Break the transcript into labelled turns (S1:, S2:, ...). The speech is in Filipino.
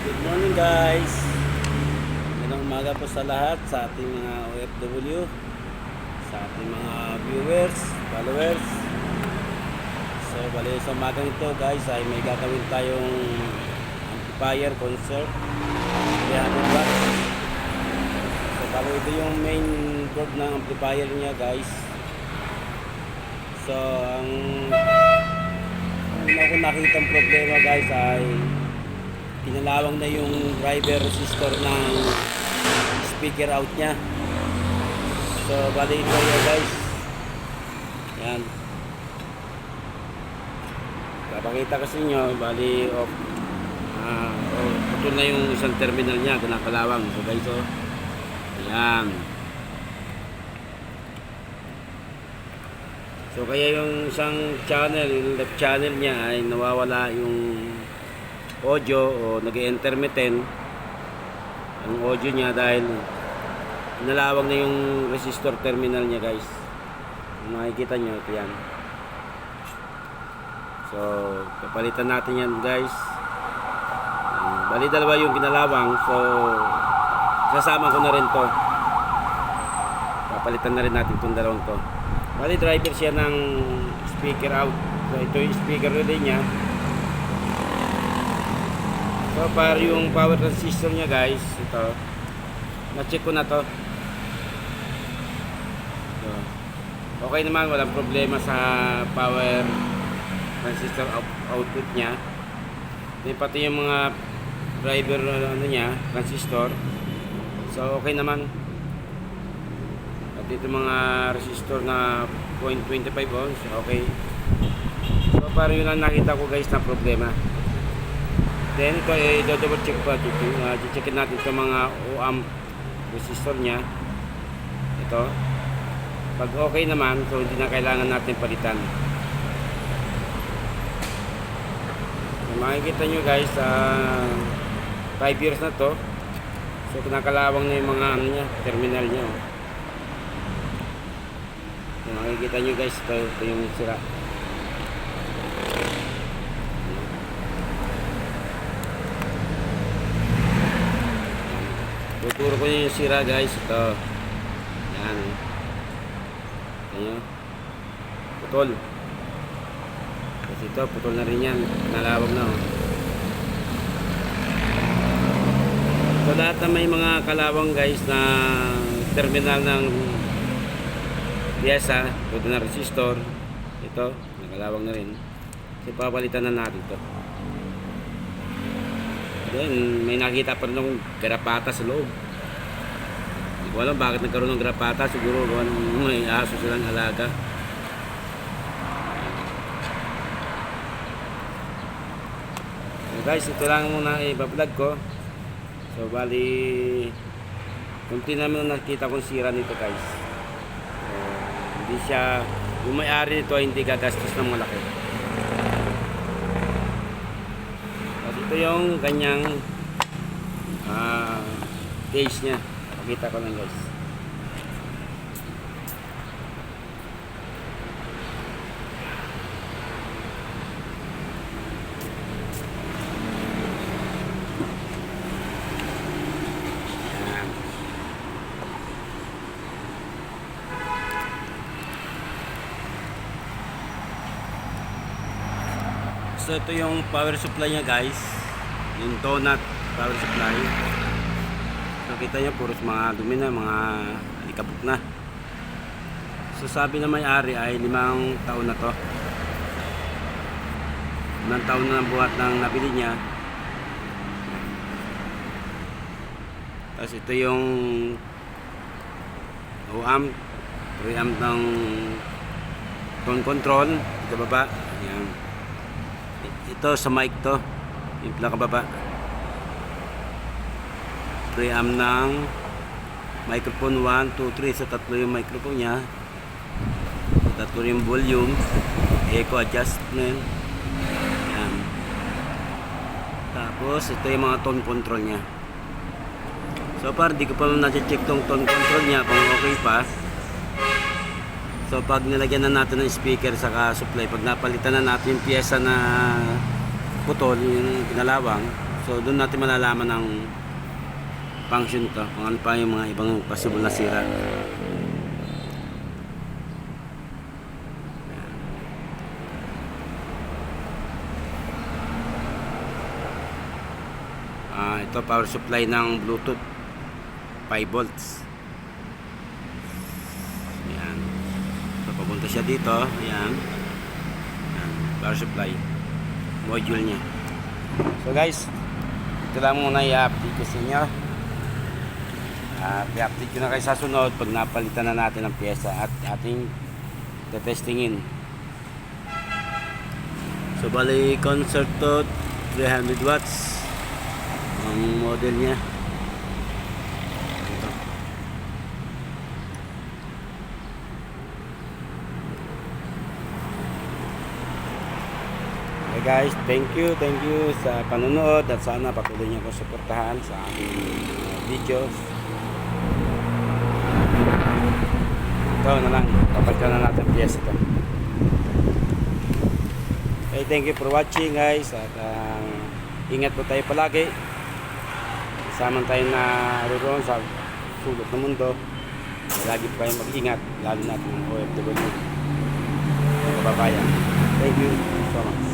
S1: Good morning guys. Magandang umaga po sa lahat, sa ating mga OFW, sa ating mga viewers, followers. So bali sa umagang ito guys ay may gagawin tayong amplifier concert 300 watts. So bali ito yung main board ng amplifier niya guys. So ang una ko nakitang problema guys ay pinalawang na yung driver resistor ng speaker out nya. So bali ito yun guys, yan papakita kasi nyo, bali putol na yung isang terminal nya, kinakalawang. So guys, so yan, so kaya yung isang channel, yung left channel nya ay nawawala yung audio o nag-intermittent ang audio niya dahil nalawag na yung resistor terminal niya guys. Kung makikita nyo, ito yan. So papalitan natin yan guys. Bali dalawa yung kinalawang, so sasama ko na rin to, papalitan na rin natin itong dalawang to. Bali driver siya ng speaker out. So ito yung speaker relay niya. So para yung power transistor niya guys, ito na-check ko na to. So, okay naman, walang problema sa power transistor output niya. Then pati yung mga driver ano niya, transistor. So okay naman. At ito mga resistor na 0.25 ohms, okay. So para yun lang nakita ko guys na problema. Then ito ay double check pa dito. Checkin natin itong mga O-amp resistor nya. Ito. Pag okay naman, so hindi na kailangan natin palitan. So, makikita nyo guys, 5 years na to. So kinakalawang na yung mga ano nya, terminal nya. So, makikita nyo guys, ito yung sira. Tuturo ko yung sira guys. Ito yan, ayan, putol. Kasi ito putol na rin yan, nalawag na oh. So lahat na may mga kalawang guys na terminal ng piyesa, ito na resistor, ito nakalawang na rin. Kasi papalitan na natin ito. Then, may nakita pa rin akong garapata sa loob. Hindi ko alam bakit nagkaroon ng garapata. Siguro may aso silang alaga. So guys, ito lang muna i-vlog ko. So bali, kunti naman nakita kong sira nito guys. So, hindi siya, yung may-ari nito hindi gagastos ng malaki. Ito yung kanyang case nya. Pakita ko lang guys. Yan. So ito yung power supply nya guys, yung donut power supply. So kita nyo puros mga dumi na, mga alikabok na. So sabi na may-ari ay 5 taon na to, 5 taon na ang buhat ng nabili niya. Tapos ito yung O-amp, pre-amp ng tone control sa baba. Yan. Ito sa mic to, yung pinakababa, preamp ng microphone 1, 2, 3. So tatlo yung microphone nya, tatlo yung volume, echo adjustment. Yan. Tapos ito yung mga tone control nya. So far di ko pa na-check tong tone control nya kung okay pa. So pag nilagyan na natin ng speaker saka supply, pag napalitan na natin yung pyesa na putol, yung pinalawang, So doon natin malalaman ang function to, kung ano pa yung mga ibang possible na sira. Ito power supply ng Bluetooth 5 volts. Ayan. So papunta siya dito. Ayan. Ayan. Power supply module nya. So guys, ito lang muna i-update ko sa inyo. I-update ko na kayo sa sunod pag napalitan na natin ang pyesa at ating testingin. So bali Concerto 300 watts ang model nya. Ito. Okay guys, thank you sa panonood at sana patuloy niyo akong suportahan sa aking videos. Ito na lang, papalitan na natin piyesa ito. Okay, thank you for watching guys at ingat po tayo palagi. Kasama tayo na roon sa sulok ng mundo. Lagi po kayong mag-ingat, lalo natin ng OFW kababayan. Thank you so much.